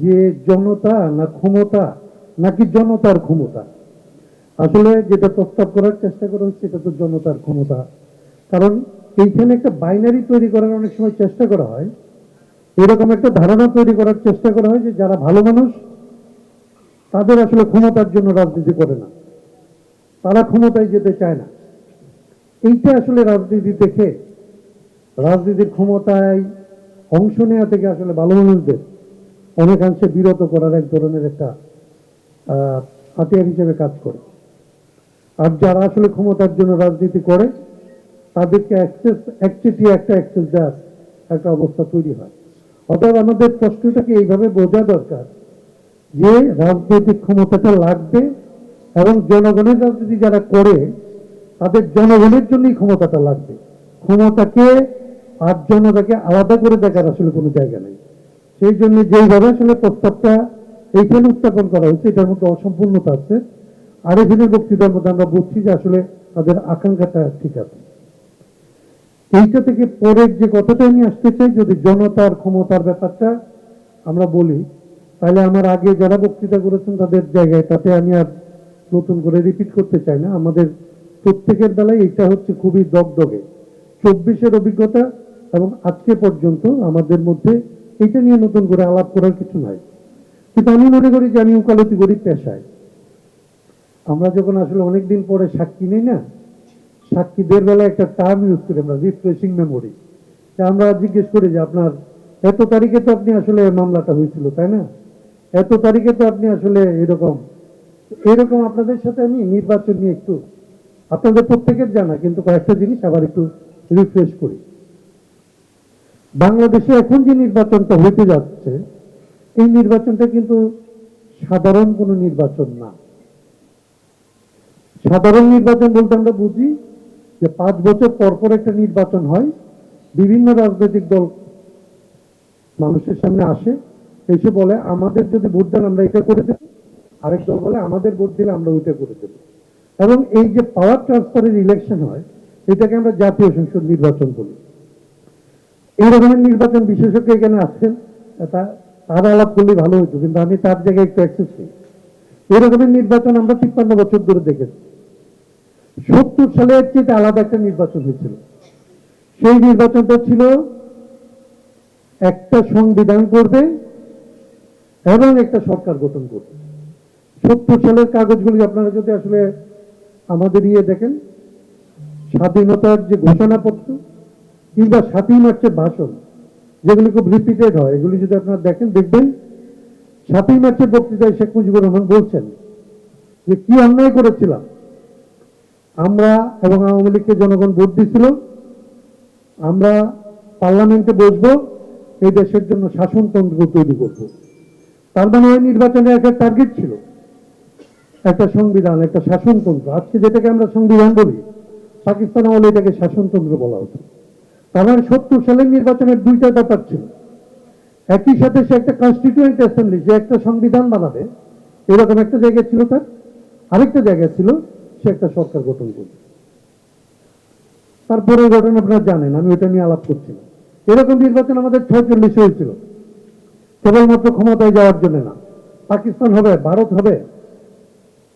যে জনতা না ক্ষমতা নাকি জনতার ক্ষমতা। আসলে যেটা প্রস্তাব করার চেষ্টা করা হচ্ছে এটা তো জনতার ক্ষমতা। কারণ এইখানে একটা বাইনারি তৈরি করার অনেক সময় চেষ্টা করা হয়, এরকম একটা ধারণা তৈরি করার চেষ্টা করা হয় যে যারা ভালো মানুষ তাদের আসলে ক্ষমতার জন্য রাজনীতি করে না, তারা ক্ষমতায় যেতে চায় না। এইটা আসলে রাজনীতি দেখে রাজনীতির ক্ষমতায় অংশ নেওয়া থেকে আসলে ভালো মানুষদের অনেকাংশে বিরত করার এক ধরনের একটা হাতিয়ার হিসেবে কাজ করে। আর যারা আসলে ক্ষমতার জন্য রাজনীতি করে তাদেরকে একচেটিয়া একটা অ্যাক্সেস দেওয়ার একটা অবস্থা তৈরি হয়। অতএব আমাদের প্রশ্নটাকে এইভাবে বোঝা দরকার যে রাজনৈতিক ক্ষমতাটা লাগবে এবং জনগণের রাজনীতি যারা করে তাদের জনগণের জন্যই ক্ষমতাটা লাগবে। ক্ষমতাকে আর জনতাকে আলাদা করে দেখার আসলে কোনো জায়গা নেই। সেই জন্য যেইভাবে আসলে প্রস্তাবটা এইখানে উত্থাপন করা হয়েছে এটার মধ্যে অসম্পূর্ণতা আছে। আরেকজনের বক্তৃতার মধ্যে আমরা বুঝছি যে আসলে তাদের আকাঙ্ক্ষাটা ঠিক আছে। এইটা থেকে পরের যে কথাটা আমি আসতে চাই, যদি জনতার ক্ষমতার ব্যাপারটা আমরা বলি তাহলে আমার আগে যারা বক্তৃতা করেছেন তাদের জায়গায় তাতে আমি আর নতুন করে রিপিট করতে চাই না। আমাদের প্রত্যেকের বেলায় এটা হচ্ছে খুবই দগদগে 24-এর অভিজ্ঞতা এবং আজকে পর্যন্ত আমাদের মধ্যে এটা নিয়ে নতুন করে আলাপ করার কিছু নাই। কিন্তু আমি মনে করি যে আমি উকালতি করি পেশায়। আমরা যখন আসলে অনেকদিন পরে সাক্ষী নেই না, সাক্ষীদের বেলায় একটা টার্ম ইউজ করি আমরা, রিফ্রেশিং মেমোরি। আমরা জিজ্ঞেস করি যে আপনার এত তারিখে তো আপনি আসলে মামলাটা হয়েছিল তাই না, এত তারিখে তো আপনি আসলে এরকম এরকম। আপনাদের সাথে আমি নির্বাচন নিয়ে একটু, আপনাদের প্রত্যেকের জানা কিন্তু কয়েকটা জিনিস আবার একটু রিফ্রেশ করি। বাংলাদেশে এখন যে নির্বাচনটা হতে যাচ্ছে এই নির্বাচনটা কিন্তু সাধারণ কোনো নির্বাচন না। সাধারণ নির্বাচন বলতে আমরা বুঝি যে 5 বছর পর পর একটা নির্বাচন হয়, বিভিন্ন রাজনৈতিক দল মানুষের সামনে আসে, এসে বলে আমাদের যদি ভোট দেন আমরা এটা করে দেব, আরেক দল বলে আমাদের ভোট দিলে আমরা ওইটা করে দেব। এবং এই যে পাওয়ার ট্রান্সফারের ইলেকশন হয় এটাকে আমরা জাতীয় সংসদ নির্বাচন বলি। এই রকমের নির্বাচন বিশেষজ্ঞ এখানে আসছেন, তার আলাপ করলে ভালো হইতো, কিন্তু আমি তার জায়গায় একটু অ্যাক্সেস করি। এই রকমের নির্বাচন আমরা 53 বছর ধরে দেখেছি। 70 সালে চেয়ে আলাদা একটা নির্বাচন হয়েছিল। সেই নির্বাচনটা ছিল একটা সংবিধান করবে এবং একটা সরকার গঠন করবে। 70 সালের কাগজগুলি আপনারা যদি আসলে আমাদের দেখেন, স্বাধীনতার যে ঘোষণাপত্র কিংবা 7ই মার্চের ভাষণ যেগুলি খুব রিপিটেড হয়, এগুলি যদি আপনারা দেখেন দেখবেন 7ই মার্চের বক্তৃতায় শেখ মুজিবুর রহমান বলছেন যে কি অন্যায় করেছিলাম আমরা, এবং আওয়ামী লীগকে জনগণ ভোট দিয়েছিল, আমরা পার্লামেন্টে বসবো, এই দেশের জন্য শাসনতন্ত্র তৈরি করব। তার মানে ওই নির্বাচনে একটা টার্গেট ছিল, একটা সংবিধান, একটা শাসনতন্ত্র। আজকে যেটাকে আমরা সংবিধান বলি, পাকিস্তান আমলে এটাকে শাসনতন্ত্র বলা হতো। তার মানে 70 সালের নির্বাচনের দুইটা ব্যাপার ছিল। একই সাথে সে একটা কনস্টিটিউয়েন্ট অ্যাসেম্বলি, যে একটা সংবিধান বানাবে এরকম একটা জায়গা ছিল তার, আরেকটা জায়গা ছিল সে একটা সরকার গঠন করবে। তারপরে ঘটনা আপনারা জানেন, আমি ওটা নিয়ে আলাপ করছি না। এরকম নির্বাচন আমাদের 46 হয়েছিল, কেবলমাত্র ক্ষমতায় যাওয়ার জন্য না। পাকিস্তান হবে, ভারত হবে,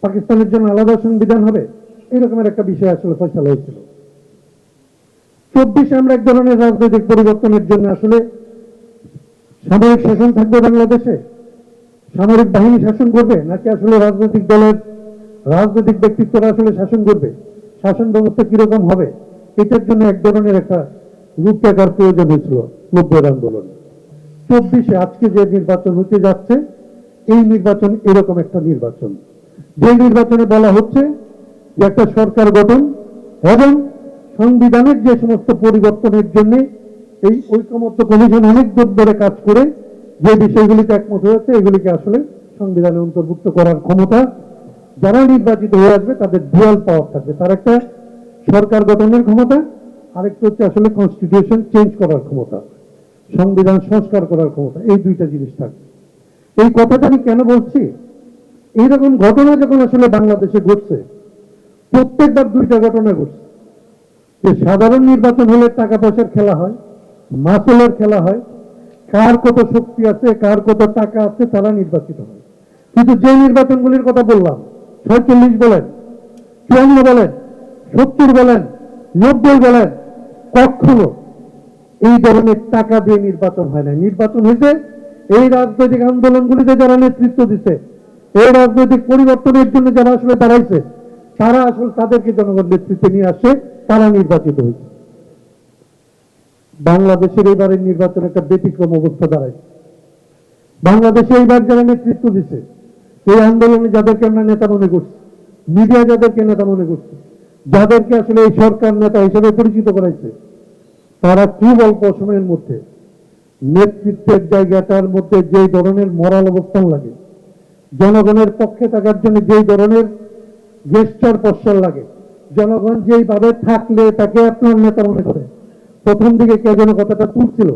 পাকিস্তানের জন্য আলাদা সংবিধান হবে, এরকমের একটা বিষয় আসলে ফয়সালা হয়েছিল। 24 আমরা এক ধরনের রাজনৈতিক পরিবর্তনের জন্য আসলে সামরিক শাসন থাকবে বাংলাদেশে, সামরিক বাহিনী শাসন করবে নাকি আসলে রাজনৈতিক দলের রাজনৈতিক ব্যক্তিত্বরা আসলে শাসন করবে, শাসন ব্যবস্থা কিরকম হবে, এটার জন্য এক ধরনের একটা রূপরেখার প্রয়োজন হয়েছিল 90-এর আন্দোলন। 24-এ আজকে যে নির্বাচন হতে যাচ্ছে এই নির্বাচন এরকম একটা নির্বাচন, যে নির্বাচনে বলা হচ্ছে যে একটা সরকার গঠন এবং সংবিধানের যে সমস্ত পরিবর্তনের জন্য এই ঐকমত্য কমিশন অনেক দূর ধরে কাজ করে যে বিষয়গুলিতে একমত হয়েছে এগুলিকে আসলে সংবিধানে অন্তর্ভুক্ত করার ক্ষমতা যারা নির্বাচিত হয়ে আসবে তাদের ডুয়াল পাওয়ার থাকবে। তার একটা সরকার গঠনের ক্ষমতা, আরেকটা হচ্ছে আসলে কনস্টিটিউশন চেঞ্জ করার ক্ষমতা, সংবিধান সংস্কার করার ক্ষমতা। এই দুইটা জিনিস থাকবে। এই কথাটা আমি কেন বলছি, এইরকম ঘটনা যখন আসলে বাংলাদেশে ঘটছে, প্রত্যেকবার দুইটা ঘটনা ঘটছে। যে সাধারণ নির্বাচন হলে টাকা পয়সার খেলা হয়, মাসেলের খেলা হয়, কার কত শক্তি আছে, কার কত টাকা আছে, তারা নির্বাচিত হয়। কিন্তু যে নির্বাচনগুলির কথা বললাম, 46 বলেন, 54 বলেন, 70 বলেন, 90 বলেন, কখনো এই ধরনের টাকা দিয়ে নির্বাচন হয় না। নির্বাচন হয়েছে এই রাজনৈতিক আন্দোলনগুলিতে যারা নেতৃত্ব দিচ্ছে, এই রাজনৈতিক পরিবর্তনের জন্য যারা আসলে দাঁড়াইছে, তারা আসলে তাদেরকে জনগণ নেতৃত্বে নিয়ে আসে, তারা নির্বাচিত হয়েছে। বাংলাদেশের এবারের নির্বাচন একটা ব্যতিক্রম অবস্থা দাঁড়াইছে। বাংলাদেশে এইবার যারা নেতৃত্ব দিচ্ছে, এই আন্দোলনে যাদেরকে আমরা নেতা মনে করছি, মিডিয়া যাদেরকে নেতা মনে করছে, যাদেরকে আসলে এই সরকার নেতা হিসেবে পরিচিত করাইছে, তারা খুব অল্প সময়ের মধ্যে নেতৃত্বের জায়গাটার মধ্যে যে ধরনের মরাল অবস্থান লাগে, জনগণের পক্ষে থাকার জন্য যেই ধরনের গেস্টার পশ্চার লাগে, জনগণ যেইভাবে থাকলে তাকে আপনার নেতা মনে করে। প্রথম দিকে কে যেন কথাটা তুলছিল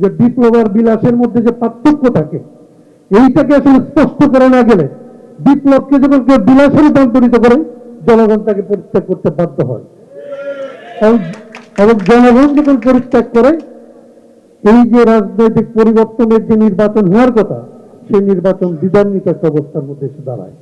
যে বিপ্লব আর বিলাসের মধ্যে যে পার্থক্য থাকে, এইটাকে আসলে স্পষ্ট করে না গেলে বিপ্লবকে যখন কেউ বিলাসে রূপান্তরিত করে, জনগণ তাকে পরিত্যাগ করতে বাধ্য হয়। এবং জনগণ যখন পরিত্যাগ করে, এই যে রাজনৈতিক পরিবর্তনের যে নির্বাচন হওয়ার কথা, সেই নির্বাচন দ্বিধান্বিত একটা অবস্থার মধ্যে এসে দাঁড়ায়।